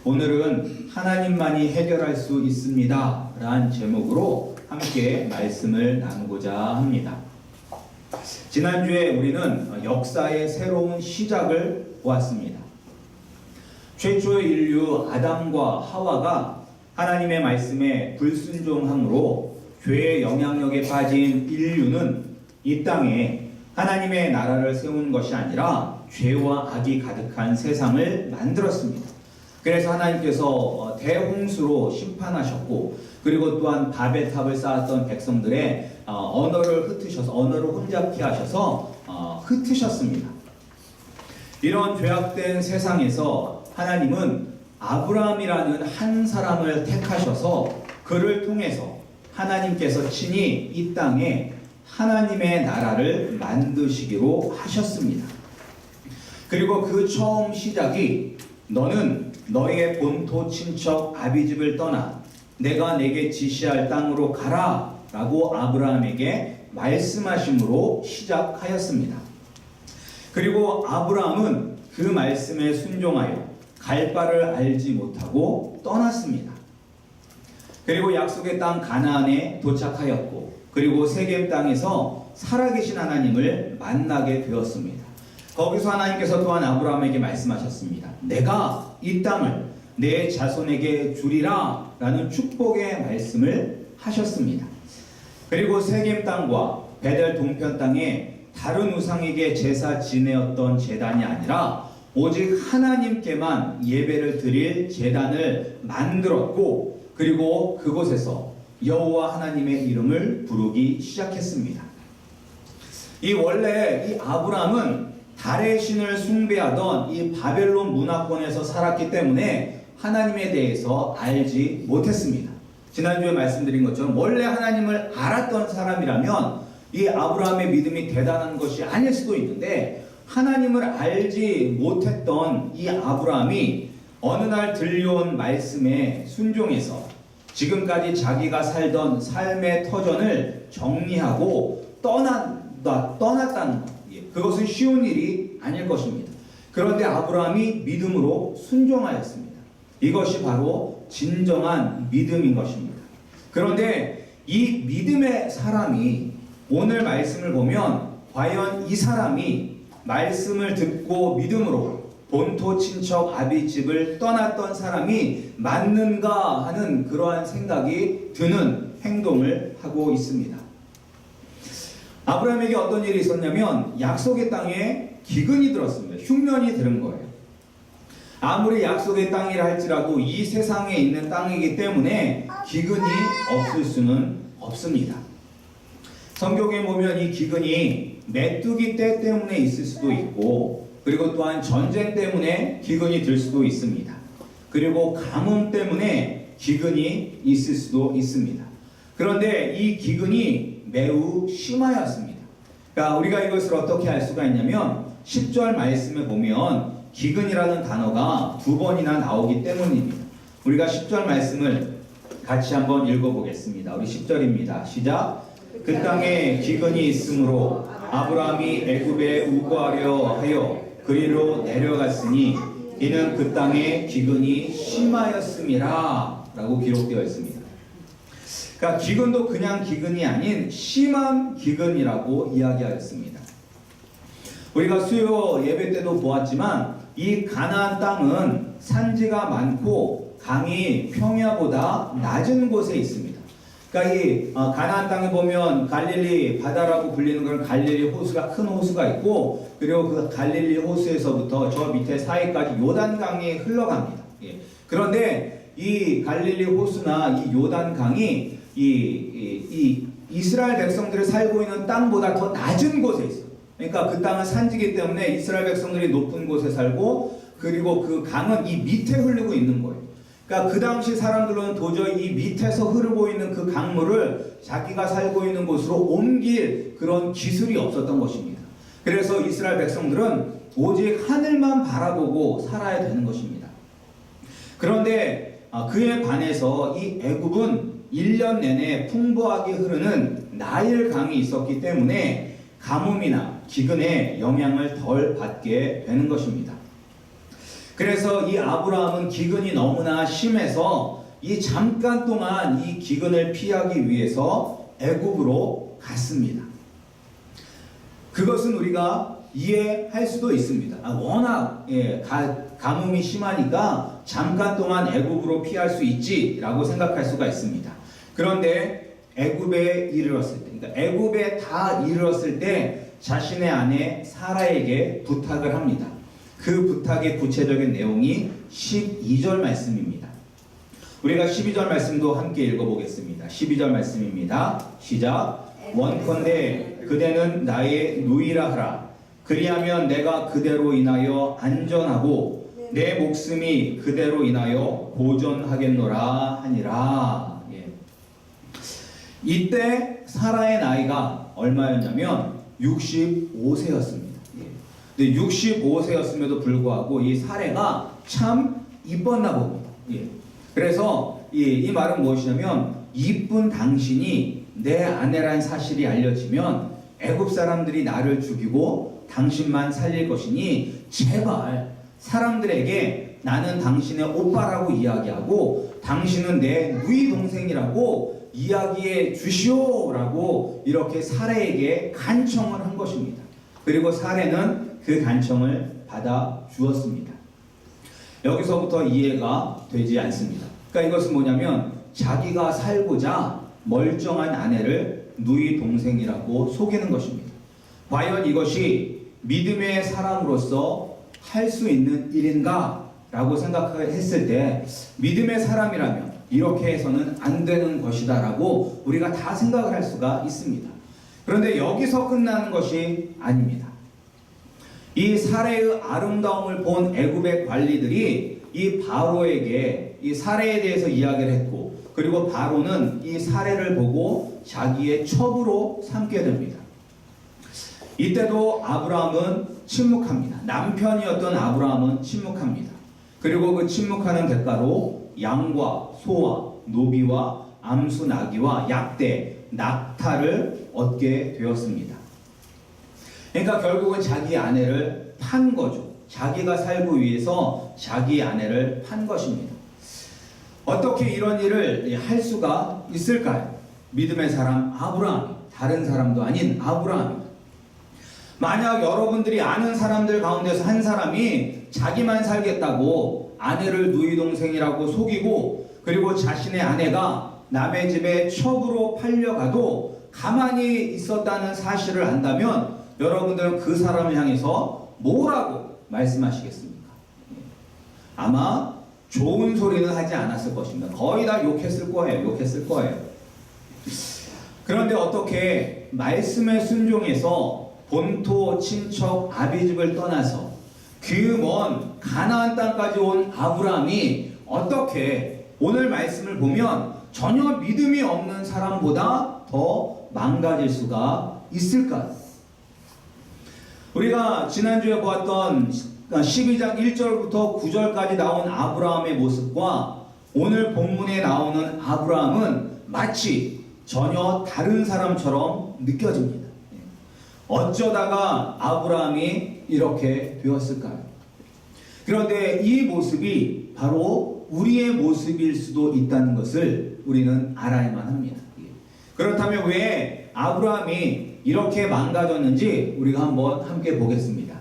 오늘은 하나님만이 해결할 수 있습니다 라는 제목으로 함께 말씀을 나누고자 합니다. 지난주에 우리는 역사의 새로운 시작을 보았습니다. 최초의 인류 아담과 하와가 하나님의 말씀에 불순종함으로 죄의 영향력에 빠진 인류는 이 땅에 하나님의 나라를 세운 것이 아니라 죄와 악이 가득한 세상을 만들었습니다. 그래서 하나님께서 대홍수로 심판하셨고, 그리고 또한 바벨탑을 쌓았던 백성들의 언어를 혼잡케 하셔서 흩으셨습니다. 이런 죄악된 세상에서 하나님은 아브라함이라는 한 사람을 택하셔서 그를 통해서 하나님께서 친히 이 땅에 하나님의 나라를 만드시기로 하셨습니다. 그리고 그 처음 시작이 너는 너의 본토 친척 아비집을 떠나 내가 내게 지시할 땅으로 가라 라고 아브라함에게 말씀하심으로 시작하였습니다. 그리고 아브라함은 그 말씀에 순종하여 갈 바를 알지 못하고 떠났습니다. 그리고 약속의 땅 가나안에 도착하였고, 그리고 세겜 땅에서 살아계신 하나님을 만나게 되었습니다. 거기서 하나님께서 또한 아브라함에게 말씀하셨습니다. 내가 이 땅을 내 자손에게 주리라 라는 축복의 말씀을 하셨습니다. 그리고 세겜 땅과 베델 동편 땅에 다른 우상에게 제사 지내었던 제단이 아니라 오직 하나님께만 예배를 드릴 제단을 만들었고, 그리고 그곳에서 여호와 하나님의 이름을 부르기 시작했습니다. 원래 이 아브라함은 달의 신을 숭배하던 이 바벨론 문화권에서 살았기 때문에 하나님에 대해서 알지 못했습니다. 지난주에 말씀드린 것처럼 원래 하나님을 알았던 사람이라면 이 아브라함의 믿음이 대단한 것이 아닐 수도 있는데, 하나님을 알지 못했던 이 아브라함이 어느 날 들려온 말씀에 순종해서 지금까지 자기가 살던 삶의 터전을 정리하고 떠났다는 것. 그것은 쉬운 일이 아닐 것입니다. 그런데 아브라함이 믿음으로 순종하였습니다. 이것이 바로 진정한 믿음인 것입니다. 그런데 이 믿음의 사람이 오늘 말씀을 보면 과연 이 사람이 말씀을 듣고 믿음으로 본토 친척 아비집을 떠났던 사람이 맞는가 하는 그러한 생각이 드는 행동을 하고 있습니다. 아브라함에게 어떤 일이 있었냐면 약속의 땅에 기근이 들었습니다. 흉년이 들은 거예요. 아무리 약속의 땅이라 할지라도 이 세상에 있는 땅이기 때문에 기근이 없을 수는 없습니다. 성경에 보면 이 기근이 메뚜기 때 때문에 있을 수도 있고, 그리고 또한 전쟁 때문에 기근이 들 수도 있습니다. 그리고 가뭄 때문에 기근이 있을 수도 있습니다. 그런데 이 기근이 매우 심하였습니다. 그러니까 우리가 이것을 어떻게 알 수가 있냐면 10절 말씀에 보면 기근이라는 단어가 2번이나 나오기 때문입니다. 우리가 10절 말씀을 같이 한번 읽어보겠습니다. 우리 10절입니다. 시작. 그 땅에 기근이 있으므로 아브라함이 애굽에 우거하려 하여 그리로 내려갔으니 이는 그 땅에 기근이 심하였음이라 라고 기록되어 있습니다. 그러니까 기근도 그냥 기근이 아닌 심한 기근이라고 이야기하였습니다. 우리가 수요 예배 때도 보았지만 이 가나안 땅은 산지가 많고 강이 평야보다 낮은 곳에 있습니다. 그러니까 이 가나안 땅에 보면 갈릴리 바다라고 불리는 그런 갈릴리 호수가, 큰 호수가 있고, 그리고 그 갈릴리 호수에서부터 저 밑에 사이까지 요단강이 흘러갑니다. 그런데 이 갈릴리 호수나 이 요단강이 이 이스라엘 백성들이 살고 있는 땅보다 더 낮은 곳에 있어요. 그러니까 그 땅은 산지기 때문에 이스라엘 백성들이 높은 곳에 살고, 그리고 그 강은 이 밑에 흐르고 있는 거예요. 그러니까 그 당시 사람들은 도저히 이 밑에서 흐르고 있는 그 강물을 자기가 살고 있는 곳으로 옮길 그런 기술이 없었던 것입니다. 그래서 이스라엘 백성들은 오직 하늘만 바라보고 살아야 되는 것입니다. 그런데 그에 반해서 이 애굽은 1년 내내 풍부하게 흐르는 나일 강이 있었기 때문에 가뭄이나 기근의 영향을 덜 받게 되는 것입니다. 그래서 이 아브라함은 기근이 너무나 심해서 이 잠깐 동안 이 기근을 피하기 위해서 애굽으로 갔습니다. 그것은 우리가 이해할 수도 있습니다. 워낙 가뭄이 심하니까 잠깐 동안 애굽으로 피할 수 있지라고 생각할 수가 있습니다. 그런데 애굽에 이르렀을 때, 그러니까 애굽에 다 이르렀을 때 자신의 아내 사라에게 부탁을 합니다. 그 부탁의 구체적인 내용이 12절 말씀입니다. 우리가 12절 말씀도 함께 읽어보겠습니다. 12절 말씀입니다. 시작. 원컨대 그대는 나의 누이라 하라. 그리하면 내가 그대로 인하여 안전하고 내 목숨이 그대로 인하여 보존하겠노라 하니라. 이때 사라의 나이가 얼마였냐면 65세였습니다. 근데 65세였음에도 불구하고 이 사례가 참 이뻤나 봅니다. 그래서 이 말은 무엇이냐면 이쁜 당신이 내 아내란 사실이 알려지면 애굽 사람들이 나를 죽이고 당신만 살릴 것이니 제발 사람들에게 나는 당신의 오빠라고 이야기하고 당신은 내 누이 동생이라고 이야기해 주시오라고 이렇게 사례에게 간청을 한 것입니다. 그리고 사례는 그 간청을 받아 주었습니다. 여기서부터 이해가 되지 않습니다. 그러니까 이것은 뭐냐면 자기가 살고자 멀쩡한 아내를 누이 동생이라고 속이는 것입니다. 과연 이것이 믿음의 사람으로서 할 수 있는 일인가? 라고 생각했을 때 믿음의 사람이라면 이렇게 해서는 안 되는 것이다 라고 우리가 다 생각을 할 수가 있습니다. 그런데 여기서 끝나는 것이 아닙니다. 이 사례의 아름다움을 본 애굽의 관리들이 이 바로에게 이 사례에 대해서 이야기를 했고 그리고 바로는 이 사례를 보고 자기의 첩으로 삼게 됩니다. 이때도 아브라함은 침묵합니다. 남편이었던 아브라함은 침묵합니다. 그리고 그 침묵하는 대가로 양과 소와 노비와 암수 나귀와 약대, 낙타를 얻게 되었습니다. 그러니까 결국은 자기 아내를 판 거죠. 자기가 살고 위해서 자기 아내를 판 것입니다. 어떻게 이런 일을 할 수가 있을까요? 믿음의 사람 아브라함, 다른 사람도 아닌 아브라함입니다. 만약 여러분들이 아는 사람들 가운데서 한 사람이 자기만 살겠다고 아내를 누이 동생이라고 속이고 그리고 자신의 아내가 남의 집에 첩으로 팔려가도 가만히 있었다는 사실을 안다면 여러분들은 그 사람을 향해서 뭐라고 말씀하시겠습니까? 아마 좋은 소리는 하지 않았을 것입니다. 거의 다 욕했을 거예요. 그런데 어떻게 말씀에 순종해서 본토 친척 아비집을 떠나서 그 먼 가나안 땅까지 온 아브라함이 어떻게 오늘 말씀을 보면 전혀 믿음이 없는 사람보다 더 망가질 수가 있을까요? 우리가 지난주에 보았던 12장 1절부터 9절까지 나온 아브라함의 모습과 오늘 본문에 나오는 아브라함은 마치 전혀 다른 사람처럼 느껴집니다. 어쩌다가 아브라함이 이렇게 되었을까요? 그런데 이 모습이 바로 우리의 모습일 수도 있다는 것을 우리는 알아야만 합니다. 그렇다면 왜 아브라함이 이렇게 망가졌는지 우리가 한번 함께 보겠습니다.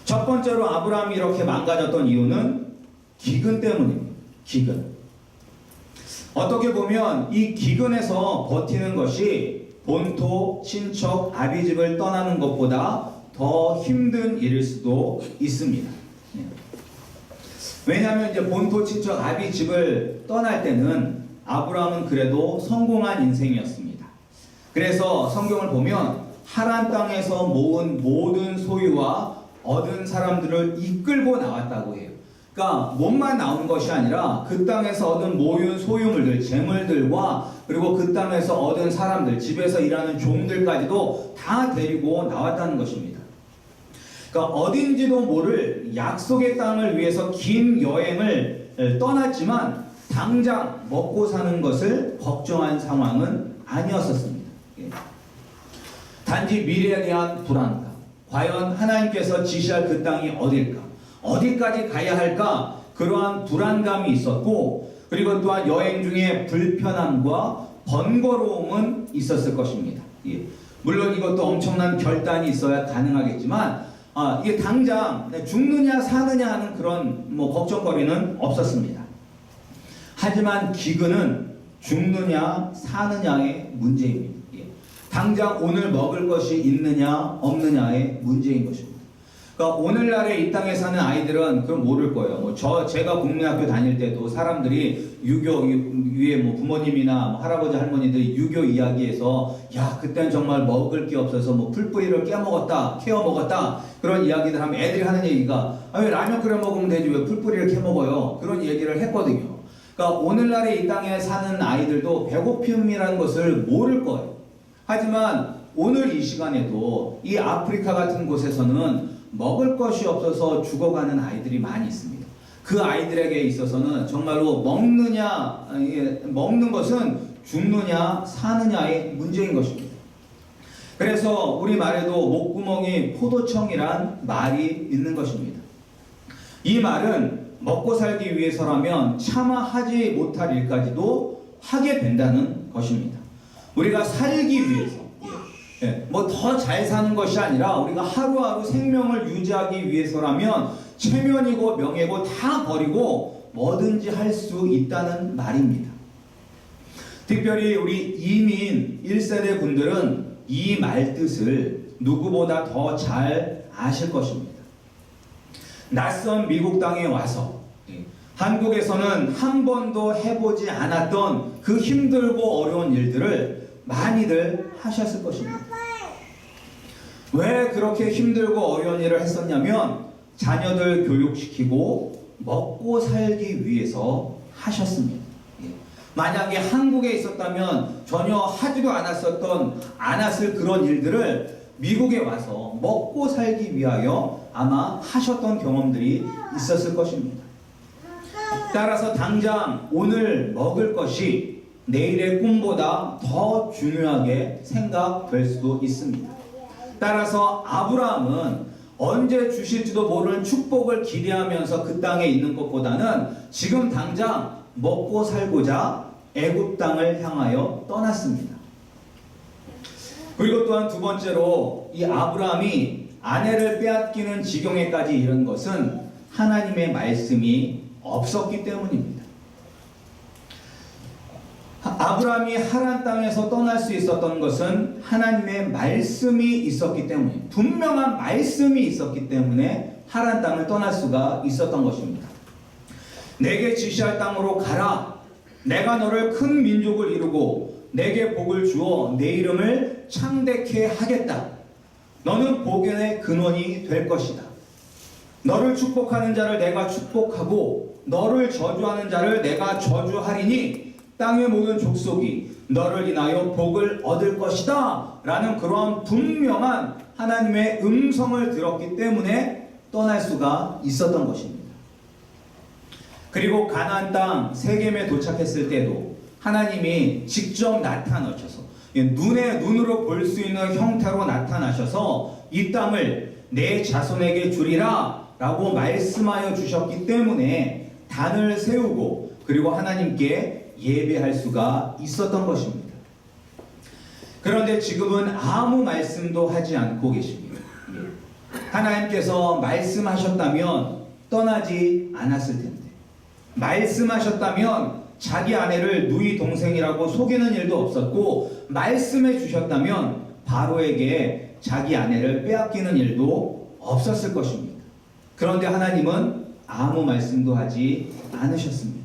첫 번째로 아브라함이 이렇게 망가졌던 이유는 기근 때문입니다. 기근. 어떻게 보면 이 기근에서 버티는 것이 본토, 친척, 아비집을 떠나는 것보다 더 힘든 일일 수도 있습니다. 왜냐하면 이제 본토, 친척, 아비집을 떠날 때는 아브라함은 그래도 성공한 인생이었습니다. 그래서 성경을 보면 하란 땅에서 모은 모든 소유와 얻은 사람들을 이끌고 나왔다고 해요. 그러니까 몸만 나온 것이 아니라 그 땅에서 얻은 모든 소유물들, 재물들과 그리고 그 땅에서 얻은 사람들, 집에서 일하는 종들까지도 다 데리고 나왔다는 것입니다. 그러니까 어딘지도 모를 약속의 땅을 위해서 긴 여행을 떠났지만 당장 먹고 사는 것을 걱정한 상황은 아니었었습니다. 단지 미래에 대한 불안감, 과연 하나님께서 지시할 그 땅이 어딜까? 어디까지 가야 할까? 그러한 불안감이 있었고, 그리고 또한 여행 중에 불편함과 번거로움은 있었을 것입니다. 예. 물론 이것도 엄청난 결단이 있어야 가능하겠지만, 이게 당장 죽느냐 사느냐 하는 그런 걱정거리는 없었습니다. 하지만 기근은 죽느냐 사느냐의 문제입니다. 예. 당장 오늘 먹을 것이 있느냐 없느냐의 문제인 것입니다. 그러니까 오늘날에 이 땅에 사는 아이들은 그럼 모를 거예요. 제가 국민학교 다닐 때도 사람들이 유교 위에 부모님이나 할아버지 할머니들이 유교 이야기에서 야 그때는 정말 먹을 게 없어서 풀뿌리를 깨어 먹었다 그런 이야기들 하면 애들이 하는 얘기가 왜 라면 끓여 먹으면 되지 왜 풀뿌리를 캐 먹어요? 그런 얘기를 했거든요. 그러니까 오늘날에 이 땅에 사는 아이들도 배고픔이라는 것을 모를 거예요. 하지만 오늘 이 시간에도 이 아프리카 같은 곳에서는 먹을 것이 없어서 죽어가는 아이들이 많이 있습니다. 그 아이들에게 있어서는 정말로 먹는 것은 죽느냐 사느냐의 문제인 것입니다. 그래서 우리 말에도 목구멍이 포도청이란 말이 있는 것입니다. 이 말은 먹고 살기 위해서라면 차마 하지 못할 일까지도 하게 된다는 것입니다. 우리가 살기 위해서 더 잘 사는 것이 아니라 우리가 하루하루 생명을 유지하기 위해서라면 체면이고 명예고 다 버리고 뭐든지 할 수 있다는 말입니다. 특별히 우리 이민 1세대 분들은 이 말 뜻을 누구보다 더 잘 아실 것입니다. 낯선 미국 땅에 와서 한국에서는 한 번도 해보지 않았던 그 힘들고 어려운 일들을 많이들 하셨을 것입니다. 왜 그렇게 힘들고 어려운 일을 했었냐면 자녀들 교육시키고 먹고 살기 위해서 하셨습니다. 만약에 한국에 있었다면 전혀 하지도 않았을 그런 일들을 미국에 와서 먹고 살기 위하여 아마 하셨던 경험들이 있었을 것입니다. 따라서 당장 오늘 먹을 것이 내일의 꿈보다 더 중요하게 생각될 수도 있습니다. 따라서 아브라함은 언제 주실지도 모르는 축복을 기대하면서 그 땅에 있는 것보다는 지금 당장 먹고 살고자 애굽 땅을 향하여 떠났습니다. 그리고 또한 두 번째로 이 아브라함이 아내를 빼앗기는 지경에까지 이른 것은 하나님의 말씀이 없었기 때문입니다. 아브라함이 하란 땅에서 떠날 수 있었던 것은 하나님의 말씀이 있었기 때문에 분명한 말씀이 있었기 때문에 하란 땅을 떠날 수가 있었던 것입니다. 내게 지시할 땅으로 가라. 내가 너를 큰 민족을 이루고 내게 복을 주어 내 이름을 창대케 하겠다. 너는 복의 근원이 될 것이다. 너를 축복하는 자를 내가 축복하고 너를 저주하는 자를 내가 저주하리니 땅의 모든 족속이 너를 인하여 복을 얻을 것이다 라는 그러한 분명한 하나님의 음성을 들었기 때문에 떠날 수가 있었던 것입니다. 그리고 가나안 땅 세겜에 도착했을 때도 하나님이 직접 나타나셔서 눈으로 볼 수 있는 형태로 나타나셔서 이 땅을 내 자손에게 주리라 라고 말씀하여 주셨기 때문에 단을 세우고 그리고 하나님께 예배할 수가 있었던 것입니다. 그런데 지금은 아무 말씀도 하지 않고 계십니다. 하나님께서 말씀하셨다면 떠나지 않았을 텐데, 말씀하셨다면 자기 아내를 누이 동생이라고 속이는 일도 없었고, 말씀해 주셨다면 바로에게 자기 아내를 빼앗기는 일도 없었을 것입니다. 그런데 하나님은 아무 말씀도 하지 않으셨습니다.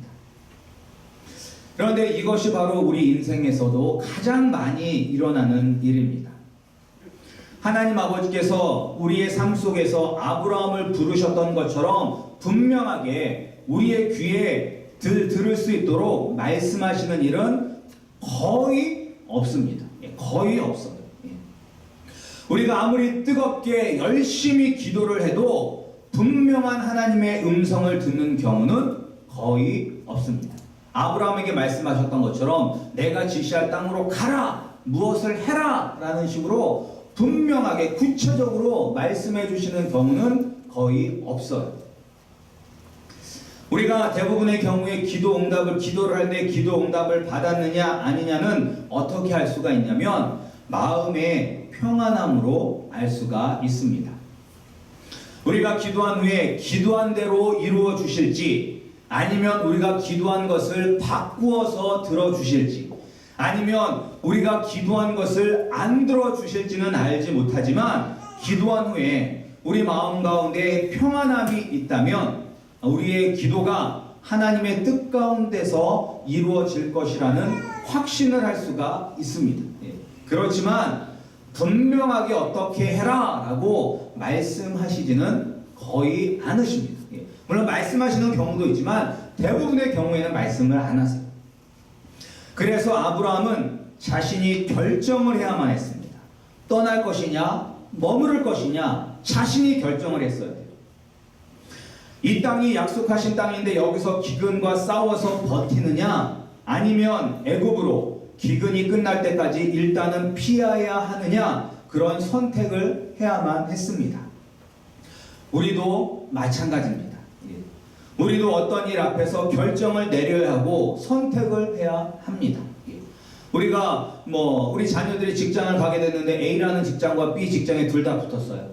그런데 이것이 바로 우리 인생에서도 가장 많이 일어나는 일입니다. 하나님 아버지께서 우리의 삶 속에서 아브라함을 부르셨던 것처럼 분명하게 우리의 귀에 들을 수 있도록 말씀하시는 일은 거의 없습니다. 거의 없어요. 우리가 아무리 뜨겁게 열심히 기도를 해도 분명한 하나님의 음성을 듣는 경우는 거의 없습니다. 아브라함에게 말씀하셨던 것처럼 내가 지시할 땅으로 가라, 무엇을 해라 라는 식으로 분명하게 구체적으로 말씀해 주시는 경우는 거의 없어요. 우리가 대부분의 경우에 기도를 할 때 기도 응답을 받았느냐 아니냐는 어떻게 할 수가 있냐면 마음의 평안함으로 알 수가 있습니다. 우리가 기도한 후에 기도한 대로 이루어 주실지, 아니면 우리가 기도한 것을 바꾸어서 들어주실지, 아니면 우리가 기도한 것을 안 들어주실지는 알지 못하지만 기도한 후에 우리 마음 가운데 평안함이 있다면 우리의 기도가 하나님의 뜻 가운데서 이루어질 것이라는 확신을 할 수가 있습니다. 그렇지만 분명하게 어떻게 해라 라고 말씀하시지는 거의 않으십니다. 물론 말씀하시는 경우도 있지만 대부분의 경우에는 말씀을 안 하세요. 그래서 아브라함은 자신이 결정을 해야만 했습니다. 떠날 것이냐 머무를 것이냐 자신이 결정을 했어야 돼요. 이 땅이 약속하신 땅인데 여기서 기근과 싸워서 버티느냐, 아니면 애굽으로 기근이 끝날 때까지 일단은 피해야 하느냐, 그런 선택을 해야만 했습니다. 우리도 마찬가지입니다. 우리도 어떤 일 앞에서 결정을 내려야 하고 선택을 해야 합니다. 우리가 우리 자녀들이 직장을 가게 됐는데 A라는 직장과 B 직장에 둘 다 붙었어요.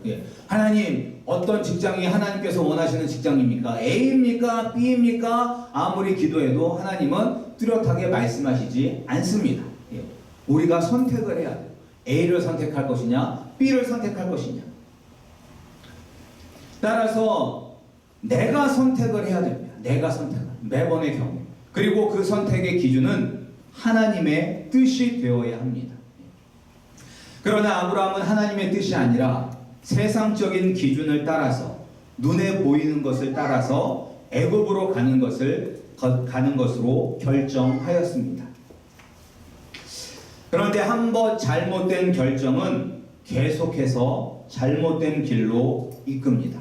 하나님, 어떤 직장이 하나님께서 원하시는 직장입니까? A입니까? B입니까? 아무리 기도해도 하나님은 뚜렷하게 말씀하시지 않습니다. 우리가 선택을 해야 돼요. A를 선택할 것이냐, B를 선택할 것이냐. 따라서 내가 선택을 해야 됩니다. 내가 선택을. 매번의 경우. 그리고 그 선택의 기준은 하나님의 뜻이 되어야 합니다. 그러나 아브라함은 하나님의 뜻이 아니라 세상적인 기준을 따라서, 눈에 보이는 것을 따라서 애굽으로 가는 것으로 결정하였습니다. 그런데 한번 잘못된 결정은 계속해서 잘못된 길로 이끕니다.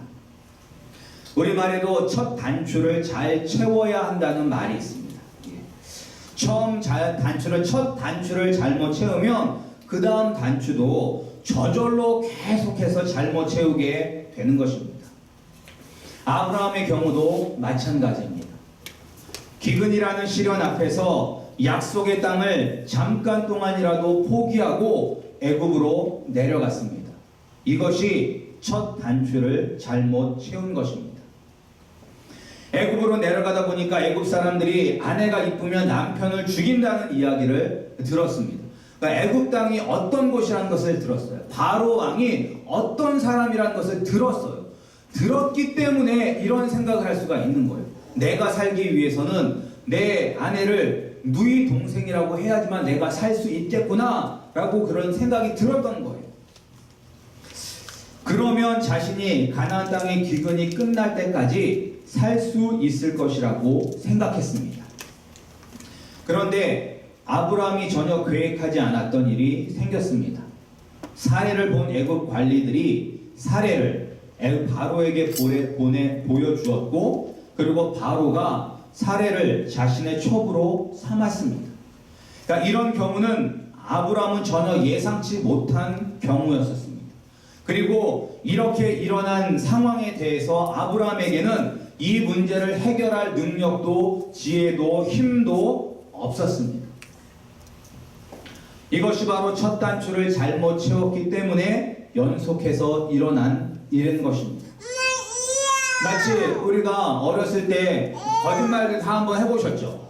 우리말에도 첫 단추를 잘 채워야 한다는 말이 있습니다. 첫 단추를 잘못 채우면 그 다음 단추도 저절로 계속해서 잘못 채우게 되는 것입니다. 아브라함의 경우도 마찬가지입니다. 기근이라는 시련 앞에서 약속의 땅을 잠깐 동안이라도 포기하고 애굽으로 내려갔습니다. 이것이 첫 단추를 잘못 채운 것입니다. 애굽으로 내려가다 보니까 애굽 사람들이 아내가 이쁘면 남편을 죽인다는 이야기를 들었습니다. 그러니까 애굽 땅이 어떤 곳이라는 것을 들었어요. 바로 왕이 어떤 사람이라는 것을 들었어요. 들었기 때문에 이런 생각을 할 수가 있는 거예요. 내가 살기 위해서는 내 아내를 누이 동생이라고 해야지만 내가 살 수 있겠구나 라고 그런 생각이 들었던 거예요. 그러면 자신이 가나안 땅의 기근이 끝날 때까지 살 수 있을 것이라고 생각했습니다. 그런데 아브라함이 전혀 계획하지 않았던 일이 생겼습니다. 사례를 본 애굽 관리들이 사례를 바로에게 보여주었고, 그리고 바로가 사례를 자신의 첩으로 삼았습니다. 그러니까 이런 경우는 아브라함은 전혀 예상치 못한 경우였었습니다. 그리고 이렇게 일어난 상황에 대해서 아브라함에게는 이 문제를 해결할 능력도 지혜도 힘도 없었습니다. 이것이 바로 첫 단추를 잘못 채웠기 때문에 연속해서 일어난 일인 것입니다. 마치 우리가 어렸을 때 거짓말들 다 한번 해보셨죠?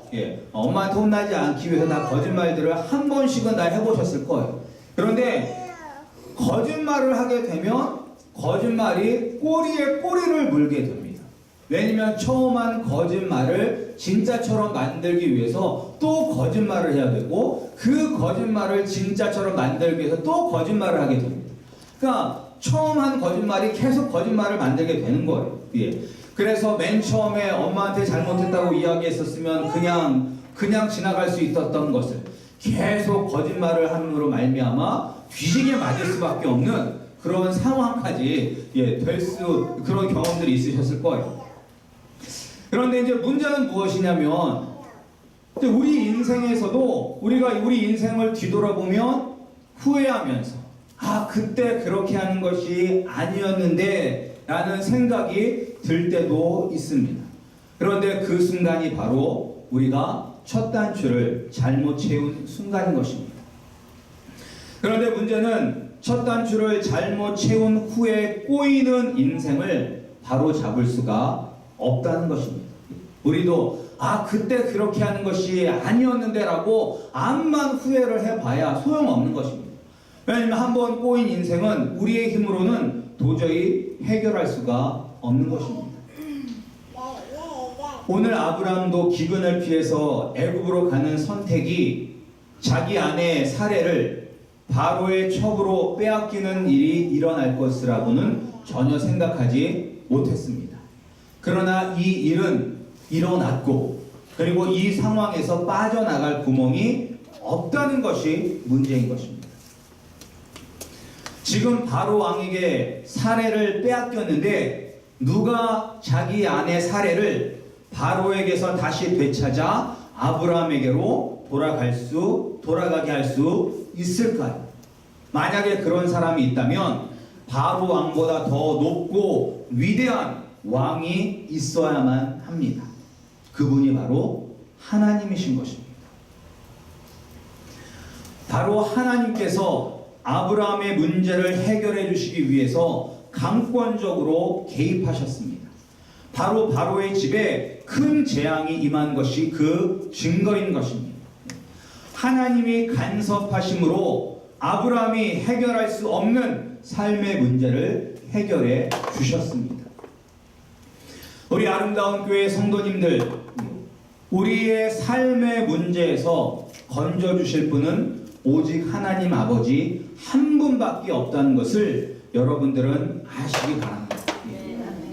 엄마한테 혼나지 않기 위해서 다 거짓말들을 한 번씩은 다 해보셨을 거예요. 그런데 거짓말을 하게 되면 거짓말이 꼬리에 꼬리를 물게 됩니다. 왜냐면 처음 한 거짓말을 진짜처럼 만들기 위해서 또 거짓말을 해야 되고, 그 거짓말을 진짜처럼 만들기 위해서 또 거짓말을 하게 됩니다. 그러니까 처음 한 거짓말이 계속 거짓말을 만들게 되는 거예요. 그래서 맨 처음에 엄마한테 잘못했다고 이야기했었으면 그냥 지나갈 수 있었던 것을 계속 거짓말을 함으로 말미암아 뒤지게 맞을 수밖에 없는 그런 상황까지 그런 경험들이 있으셨을 거예요. 그런데 이제 문제는 무엇이냐면, 우리 인생에서도 우리 인생을 뒤돌아보면 후회하면서 그때 그렇게 하는 것이 아니었는데 라는 생각이 들 때도 있습니다. 그런데 그 순간이 바로 우리가 첫 단추를 잘못 채운 순간인 것입니다. 그런데 문제는 첫 단추를 잘못 채운 후에 꼬이는 인생을 바로 잡을 수가 없다는 것입니다. 우리도 그때 그렇게 하는 것이 아니었는데 라고 암만 후회를 해봐야 소용없는 것입니다. 왜냐하면 한번 꼬인 인생은 우리의 힘으로는 도저히 해결할 수가 없는 것입니다. 오늘 아브라함도 기근을 피해서 애굽으로 가는 선택이 자기 아내의 사례를 바로의 첩으로 빼앗기는 일이 일어날 것이라고는 전혀 생각하지 못했습니다. 그러나 이 일은 일어났고, 그리고 이 상황에서 빠져나갈 구멍이 없다는 것이 문제인 것입니다. 지금 바로 왕에게 사례를 빼앗겼는데 누가 자기 아내 사례를 바로에게서 다시 되찾아 아브라함에게로 돌아가게 할 수 있을까요? 만약에 그런 사람이 있다면 바로 왕보다 더 높고 위대한 왕이 있어야만 합니다. 그분이 바로 하나님이신 것입니다. 바로 하나님께서 아브라함의 문제를 해결해 주시기 위해서 강권적으로 개입하셨습니다. 바로 바로의 집에 큰 재앙이 임한 것이 그 증거인 것입니다. 하나님이 간섭하심으로 아브라함이 해결할 수 없는 삶의 문제를 해결해 주셨습니다. 우리 아름다운 교회 성도님들, 우리의 삶의 문제에서 건져주실 분은 오직 하나님 아버지 한 분밖에 없다는 것을 여러분들은 아시기 바랍니다.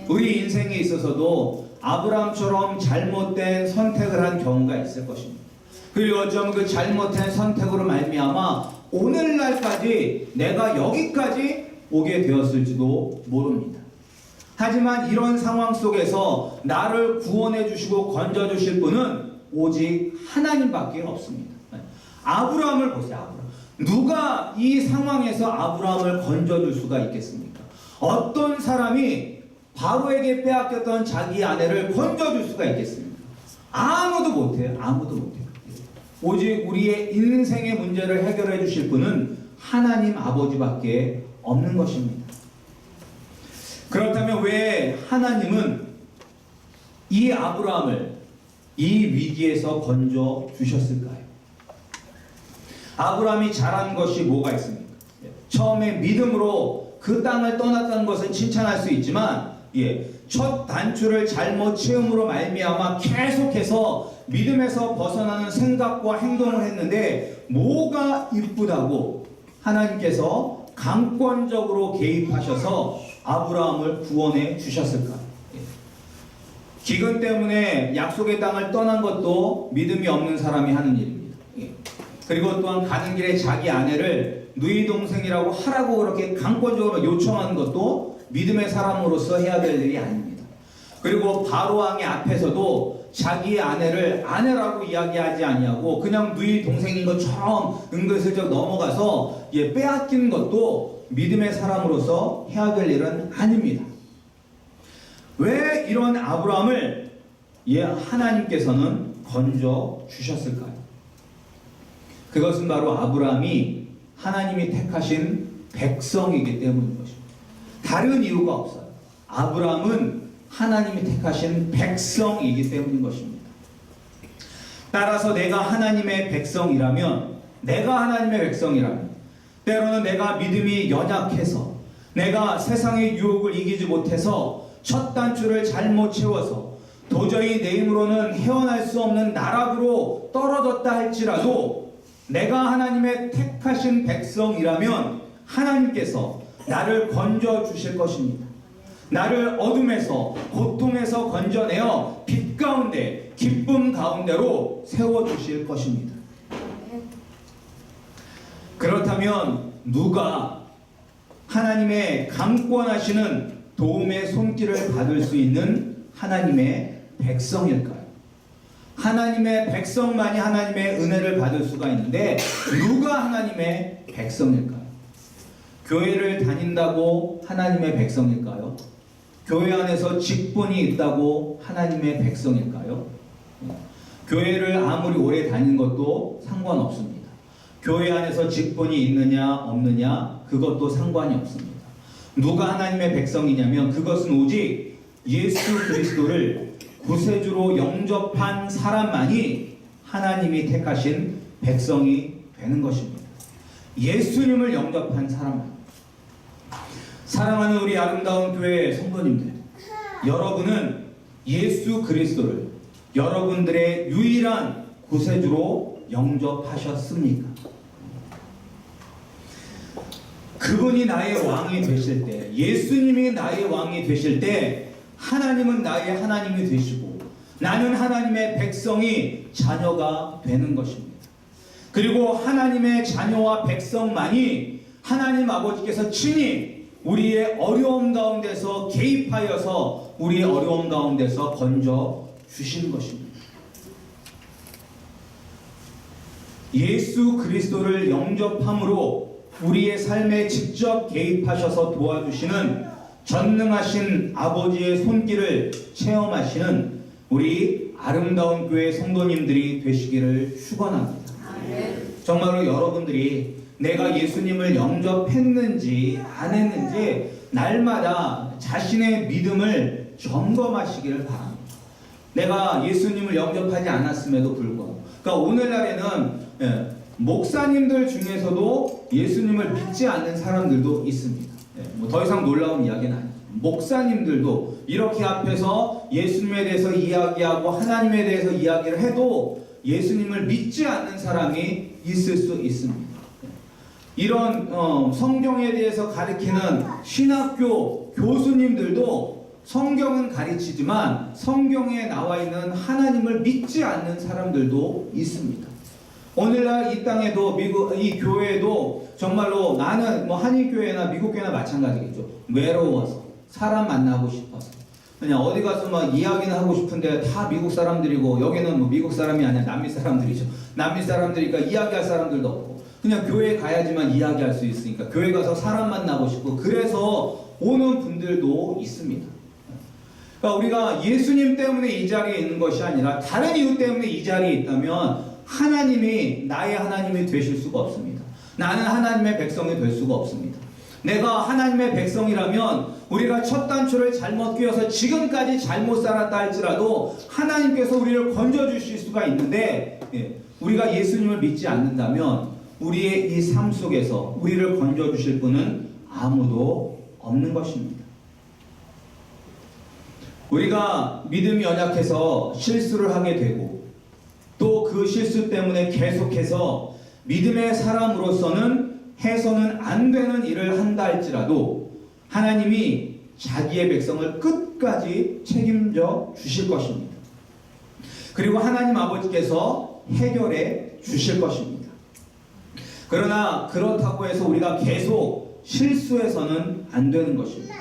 우리 인생에 있어서도 아브라함처럼 잘못된 선택을 한 경우가 있을 것입니다. 그리고 어쩌면 그 잘못된 선택으로 말미암아 오늘날까지 내가 여기까지 오게 되었을지도 모릅니다. 하지만 이런 상황 속에서 나를 구원해 주시고 건져 주실 분은 오직 하나님밖에 없습니다. 아브라함을 보세요. 아브라함. 누가 이 상황에서 아브라함을 건져 줄 수가 있겠습니까? 어떤 사람이 바로에게 빼앗겼던 자기 아내를 건져 줄 수가 있겠습니까? 아무도 못해요. 아무도 못해요. 오직 우리의 인생의 문제를 해결해 주실 분은 하나님 아버지밖에 없는 것입니다. 그렇다면 왜 하나님은 이 아브라함을 이 위기에서 건져 주셨을까요? 아브라함이 잘한 것이 뭐가 있습니까? 처음에 믿음으로 그 땅을 떠났다는 것은 칭찬할 수 있지만, 첫 단추를 잘못 채움으로 말미암아 계속해서 믿음에서 벗어나는 생각과 행동을 했는데 뭐가 이쁘다고 하나님께서 강권적으로 개입하셔서 아브라함을 구원해 주셨을까? 기근 때문에 약속의 땅을 떠난 것도 믿음이 없는 사람이 하는 일입니다. 그리고 또한 가는 길에 자기 아내를 누이 동생이라고 하라고 그렇게 강권적으로 요청하는 것도 믿음의 사람으로서 해야 될 일이 아닙니다. 그리고 바로 왕의 앞에서도 자기의 아내를 아내라고 이야기하지 아니하고 그냥 누이 동생인 것처럼 은근슬쩍 넘어가서 빼앗긴 것도 믿음의 사람으로서 해야 될 일은 아닙니다. 왜 이런 아브라함을 하나님께서는 건져 주셨을까요? 그것은 바로 아브라함이 하나님이 택하신 백성이기 때문인 것입니다. 다른 이유가 없어요. 아브라함은 하나님이 택하신 백성이기 때문인 것입니다. 따라서 내가 하나님의 백성이라면, 때로는 내가 믿음이 연약해서, 내가 세상의 유혹을 이기지 못해서 첫 단추를 잘못 채워서 도저히 내 힘으로는 헤어날 수 없는 나락으로 떨어졌다 할지라도 내가 하나님의 택하신 백성이라면 하나님께서 나를 건져 주실 것입니다. 나를 어둠에서, 고통에서 건져내어 빛 가운데, 기쁨 가운데로 세워주실 것입니다. 그렇다면 누가 하나님의 강권하시는 도움의 손길을 받을 수 있는 하나님의 백성일까요? 하나님의 백성만이 하나님의 은혜를 받을 수가 있는데 누가 하나님의 백성일까요? 교회를 다닌다고 하나님의 백성일까요? 교회 안에서 직분이 있다고 하나님의 백성일까요? 교회를 아무리 오래 다닌 것도 상관없습니다. 교회 안에서 직분이 있느냐 없느냐 그것도 상관이 없습니다. 누가 하나님의 백성이냐면 그것은 오직 예수 그리스도를 구세주로 영접한 사람만이 하나님이 택하신 백성이 되는 것입니다. 예수님을 영접한 사람만. 사랑하는 우리 아름다운 교회 성도님들, 여러분은 예수 그리스도를 여러분들의 유일한 구세주로 영접하셨습니까? 그분이 나의 왕이 되실 때, 예수님이 나의 왕이 되실 때 하나님은 나의 하나님이 되시고 나는 하나님의 백성이 자녀가 되는 것입니다. 그리고 하나님의 자녀와 백성만이 하나님 아버지께서 친히 우리의 어려움 가운데서 개입하여서 우리의 어려움 가운데서 건져 주신 것입니다. 예수 그리스도를 영접함으로 우리의 삶에 직접 개입하셔서 도와주시는 전능하신 아버지의 손길을 체험하시는 우리 아름다운 교회 성도님들이 되시기를 축원합니다. 정말로 여러분들이 내가 예수님을 영접했는지 안 했는지 날마다 자신의 믿음을 점검하시기를 바랍니다. 내가 예수님을 영접하지 않았음에도 불구하고, 그러니까 오늘날에는 목사님들 중에서도 예수님을 믿지 않는 사람들도 있습니다. 뭐 더 이상 놀라운 이야기는 아니에요. 목사님들도 이렇게 앞에서 예수님에 대해서 이야기하고 하나님에 대해서 이야기를 해도 예수님을 믿지 않는 사람이 있을 수 있습니다. 이런 성경에 대해서 가르치는 신학교 교수님들도 성경은 가르치지만 성경에 나와 있는 하나님을 믿지 않는 사람들도 있습니다. 오늘날 이 땅에도 이 교회도 정말로 나는 뭐 한일교회나 미국교회나 마찬가지겠죠. 외로워서 사람 만나고 싶어서 그냥 어디 가서 막 이야기는 하고 싶은데 다 미국 사람들이고 여기는 뭐 미국 사람이 아니라 남미 사람들이죠. 남미 사람들이니까 이야기할 사람들도 없고 그냥 교회 가야지만 이야기할 수 있으니까 교회 가서 사람 만나고 싶고 그래서 오는 분들도 있습니다. 그러니까 우리가 예수님 때문에 이 자리에 있는 것이 아니라 다른 이유 때문에 이 자리에 있다면 하나님이 나의 하나님이 되실 수가 없습니다. 나는 하나님의 백성이 될 수가 없습니다. 내가 하나님의 백성이라면 우리가 첫 단추를 잘못 끼워서 지금까지 잘못 살았다 할지라도 하나님께서 우리를 건져주실 수가 있는데 우리가 예수님을 믿지 않는다면 우리의 이 삶 속에서 우리를 건져주실 분은 아무도 없는 것입니다. 우리가 믿음이 연약해서 실수를 하게 되고 또 그 실수 때문에 계속해서 믿음의 사람으로서는 해서는 안 되는 일을 한다 할지라도 하나님이 자기의 백성을 끝까지 책임져 주실 것입니다. 그리고 하나님 아버지께서 해결해 주실 것입니다. 그러나 그렇다고 해서 우리가 계속 실수해서는 안 되는 것입니다.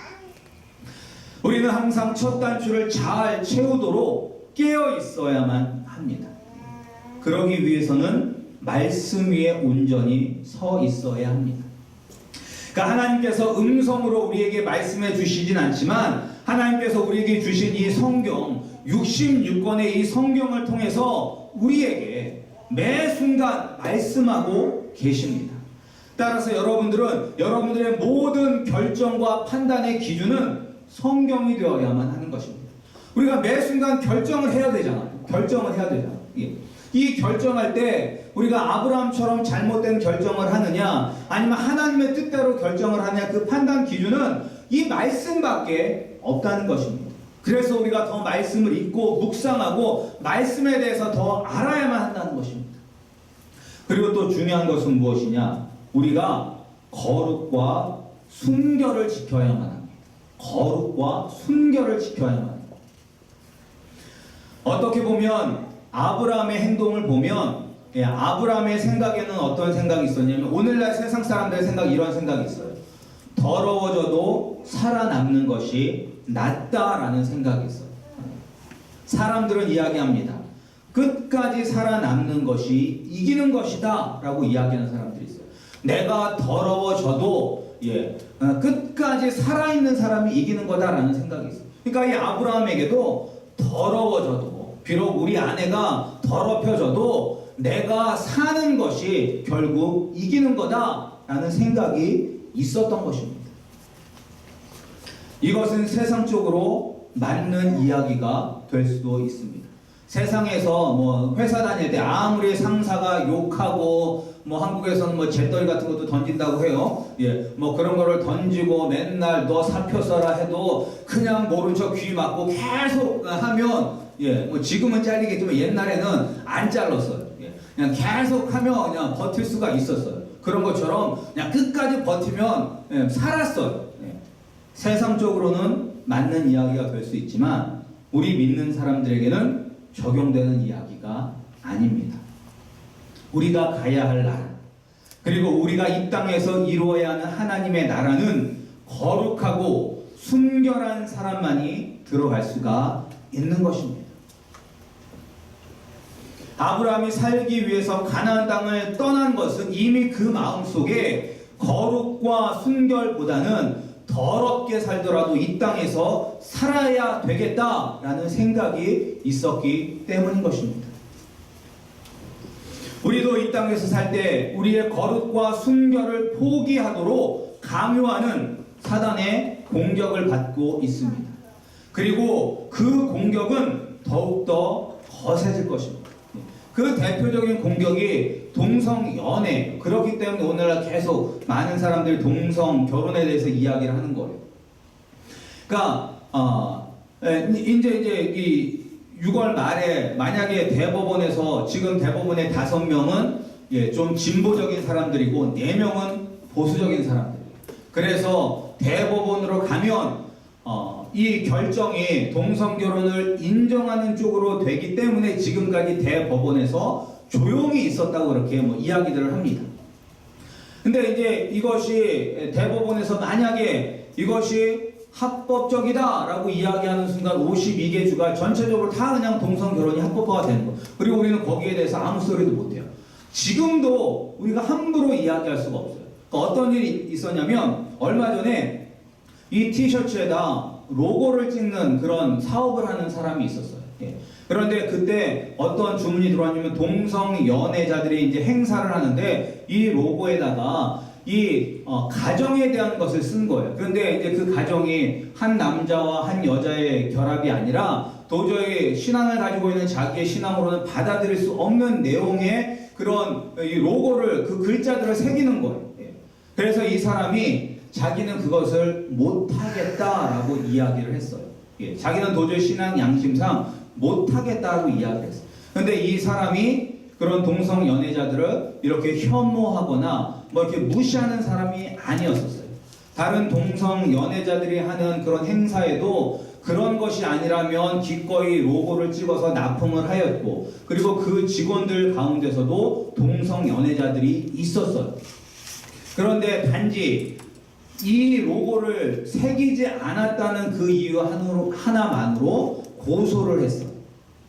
우리는 항상 첫 단추를 잘 채우도록 깨어 있어야만 합니다. 그러기 위해서는 말씀 위에 온전히 서 있어야 합니다. 그러니까 하나님께서 음성으로 우리에게 말씀해 주시진 않지만 하나님께서 우리에게 주신 이 성경 66권의 이 성경을 통해서 우리에게 매 순간 말씀하고 계십니다. 따라서 여러분들은 여러분들의 모든 결정과 판단의 기준은 성경이 되어야만 하는 것입니다. 우리가 매 순간 결정을 해야 되잖아요. 결정을 해야 되잖아요. 이 결정할 때 우리가 아브라함처럼 잘못된 결정을 하느냐 아니면 하나님의 뜻대로 결정을 하느냐 그 판단 기준은 이 말씀밖에 없다는 것입니다. 그래서 우리가 더 말씀을 읽고 묵상하고 말씀에 대해서 더 알아야만 한다는 것입니다. 그리고 또 중요한 것은 무엇이냐? 우리가 거룩과 순결을 지켜야만 합니다. 거룩과 순결을 지켜야만 합니다. 어떻게 보면 아브라함의 행동을 보면 아브라함의 생각에는 어떤 생각이 있었냐면 오늘날 세상 사람들의 생각이 이런 생각이 있어요. 더러워져도 살아남는 것이 낫다라는 생각이 있어요. 사람들은 이야기합니다. 끝까지 살아남는 것이 이기는 것이다 라고 이야기하는 사람들이 있어요. 내가 더러워져도 끝까지 살아있는 사람이 이기는 거다라는 생각이 있어요. 그러니까 이 아브라함에게도 더러워져도, 비록 우리 아내가 더럽혀져도 내가 사는 것이 결국 이기는 거다라는 생각이 있었던 것입니다. 이것은 세상적으로 맞는 이야기가 될 수도 있습니다. 세상에서 뭐 회사 다닐 때 아무리 상사가 욕하고 뭐 한국에서는 뭐 재떨이 같은 것도 던진다고 해요. 뭐 그런 거를 던지고 맨날 너 사표 써라 해도 그냥 모른 척 귀 막고 계속 하면 뭐 지금은 잘리겠지만 옛날에는 안 잘랐어요. 그냥 계속 하면 그냥 버틸 수가 있었어요. 그런 것처럼 그냥 끝까지 버티면 살았어요. 세상적으로는 맞는 이야기가 될 수 있지만 우리 믿는 사람들에게는 적용되는 이야기가 아닙니다. 우리가 가야 할 나라, 그리고 우리가 이 땅에서 이루어야 하는 하나님의 나라는 거룩하고 순결한 사람만이 들어갈 수가 있는 것입니다. 아브라함이 살기 위해서 가나안 땅을 떠난 것은 이미 그 마음속에 거룩과 순결보다는 더럽게 살더라도 이 땅에서 살아야 되겠다라는 생각이 있었기 때문인 것입니다. 우리도 이 땅에서 살 때 우리의 거룩과 순결을 포기하도록 강요하는 사단의 공격을 받고 있습니다. 그리고 그 공격은 더욱더 거세질 것입니다. 그 대표적인 공격이 동성연애. 그렇기 때문에 오늘날 계속 많은 사람들이 동성 결혼에 대해서 이야기를 하는 거예요. 그러니까 이제 이 6월 말에 만약에 대법원에서 지금 대법원의 5명은 좀 진보적인 사람들이고 4명은 보수적인 사람들이에요. 그래서 대법원으로 가면 이 결정이 동성결혼을 인정하는 쪽으로 되기 때문에 지금까지 대법원에서 조용히 있었다고 그렇게 이야기들을 합니다. 근데 이제 이것이 대법원에서 만약에 이것이 합법적이다라고 이야기하는 순간 52개 주가 전체적으로 다 그냥 동성결혼이 합법화가 되는 거예요. 그리고 우리는 거기에 대해서 아무 소리도 못해요. 지금도 우리가 함부로 이야기할 수가 없어요. 그러니까 어떤 일이 있었냐면 얼마 전에 이 티셔츠에다 로고를 찍는 그런 사업을 하는 사람이 있었어요. 그런데 그때 어떤 주문이 들어왔냐면 동성 연애자들이 이제 행사를 하는데 이 로고에다가 이 가정에 대한 것을 쓴 거예요. 그런데 이제 그 가정이 한 남자와 한 여자의 결합이 아니라 도저히 신앙을 가지고 있는 자기의 신앙으로는 받아들일 수 없는 내용의 그런 이 로고를 그 글자들을 새기는 거예요. 그래서 이 사람이 자기는 그것을 못하겠다라고 이야기를 했어요. 자기는 도저히 신앙 양심상 못하겠다라고 이야기를 했어요. 그런데 이 사람이 그런 동성 연애자들을 이렇게 혐오하거나 뭐 이렇게 무시하는 사람이 아니었었어요. 다른 동성 연애자들이 하는 그런 행사에도 그런 것이 아니라면 기꺼이 로고를 찍어서 납품을 하였고, 그리고 그 직원들 가운데서도 동성 연애자들이 있었어요. 그런데 단지 이 로고를 새기지 않았다는 그 이유 하나만으로 고소를 했어요.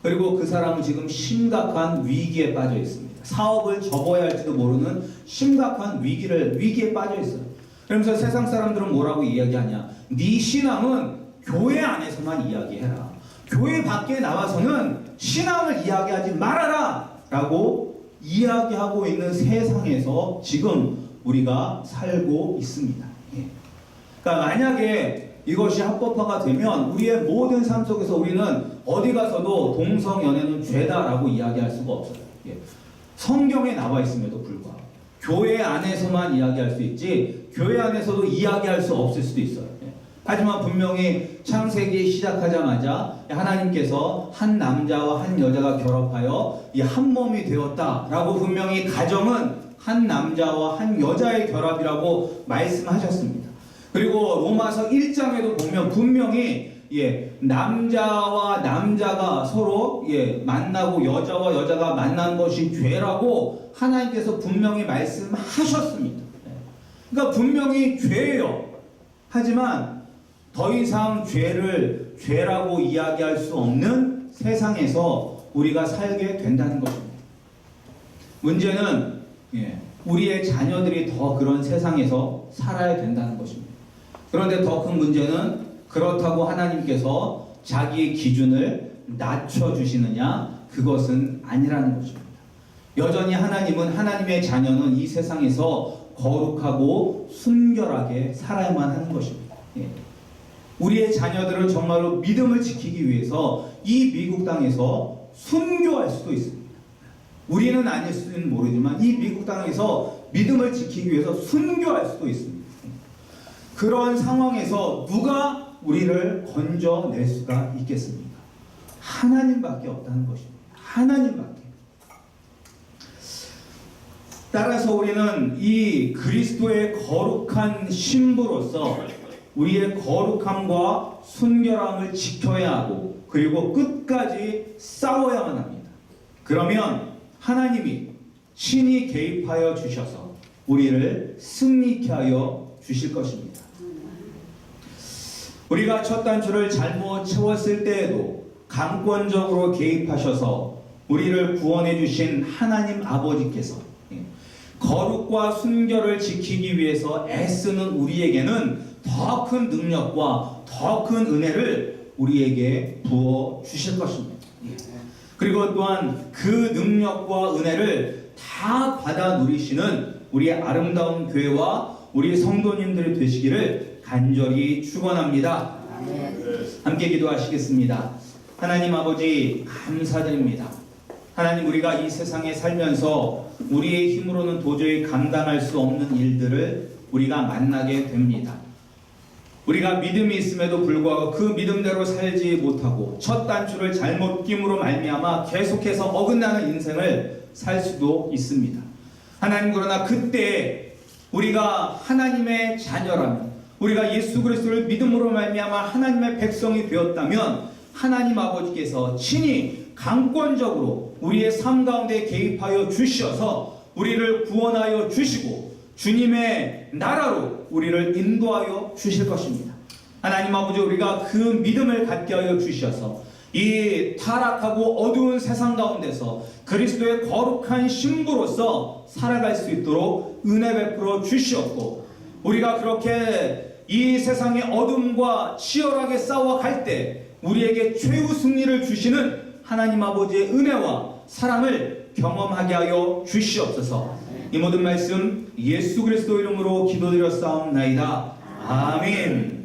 그리고 그 사람은 지금 심각한 위기에 빠져 있습니다. 사업을 접어야 할지도 모르는 심각한 위기에 빠져 있어요. 그러면서 세상 사람들은 뭐라고 이야기하냐? 네 신앙은 교회 안에서만 이야기해라. 교회 밖에 나와서는 신앙을 이야기하지 말아라! 라고 이야기하고 있는 세상에서 지금 우리가 살고 있습니다. 그러니까 만약에 이것이 합법화가 되면 우리의 모든 삶 속에서 우리는 어디 가서도 동성연애는 죄다라고 이야기할 수가 없어요. 성경에 나와 있음에도 불구하고 교회 안에서만 이야기할 수 있지 교회 안에서도 이야기할 수 없을 수도 있어요. 하지만 분명히 창세기 시작하자마자 하나님께서 한 남자와 한 여자가 결합하여 이 한 몸이 되었다라고 분명히 가정은 한 남자와 한 여자의 결합이라고 말씀하셨습니다. 그리고 로마서 1장에도 보면 분명히 남자와 남자가 서로 만나고 여자와 여자가 만난 것이 죄라고 하나님께서 분명히 말씀하셨습니다. 그러니까 분명히 죄예요. 하지만 더 이상 죄를 죄라고 이야기할 수 없는 세상에서 우리가 살게 된다는 것입니다. 문제는 우리의 자녀들이 더 그런 세상에서 살아야 된다는 것입니다. 그런데 더 큰 문제는 그렇다고 하나님께서 자기의 기준을 낮춰주시느냐? 그것은 아니라는 것입니다. 여전히 하나님은 하나님의 자녀는 이 세상에서 거룩하고 순결하게 살아야만 하는 것입니다. 예. 우리의 자녀들은 정말로 믿음을 지키기 위해서 이 미국 땅에서 순교할 수도 있습니다. 우리는 아닐지는 모르지만 이 미국 땅에서 믿음을 지키기 위해서 순교할 수도 있습니다. 그런 상황에서 누가 우리를 건져낼 수가 있겠습니까? 하나님밖에 없다는 것입니다. 하나님밖에. 따라서 우리는 이 그리스도의 거룩한 신부로서 우리의 거룩함과 순결함을 지켜야 하고 그리고 끝까지 싸워야만 합니다. 그러면 하나님이 친히 개입하여 주셔서 우리를 승리케 하여 주실 것입니다. 우리가 첫 단추를 잘못 채웠을 때에도 강권적으로 개입하셔서 우리를 구원해 주신 하나님 아버지께서 거룩과 순결을 지키기 위해서 애쓰는 우리에게는 더 큰 능력과 더 큰 은혜를 우리에게 부어 주실 것입니다. 그리고 또한 그 능력과 은혜를 다 받아 누리시는 우리의 아름다운 교회와 우리 성도님들이 되시기를 간절히 축원합니다. 함께 기도하시겠습니다. 하나님 아버지 감사드립니다. 하나님, 우리가 이 세상에 살면서 우리의 힘으로는 도저히 감당할 수 없는 일들을 우리가 만나게 됩니다. 우리가 믿음이 있음에도 불구하고 그 믿음대로 살지 못하고 첫 단추를 잘못 끼므로 말미암아 계속해서 어긋나는 인생을 살 수도 있습니다. 하나님, 그러나 그때 우리가 하나님의 자녀라면, 우리가 예수 그리스도를 믿음으로 말미암아 하나님의 백성이 되었다면 하나님 아버지께서 친히 강권적으로 우리의 삶 가운데 개입하여 주셔서 우리를 구원하여 주시고 주님의 나라로 우리를 인도하여 주실 것입니다. 하나님 아버지, 우리가 그 믿음을 갖게 하여 주셔서 이 타락하고 어두운 세상 가운데서 그리스도의 거룩한 신부로서 살아갈 수 있도록 은혜 베풀어 주시옵고, 우리가 그렇게 이 세상의 어둠과 치열하게 싸워갈 때 우리에게 최후 승리를 주시는 하나님 아버지의 은혜와 사랑을 경험하게 하여 주시옵소서. 이 모든 말씀 예수 그리스도 이름으로 기도드렸사옵나이다. 아멘.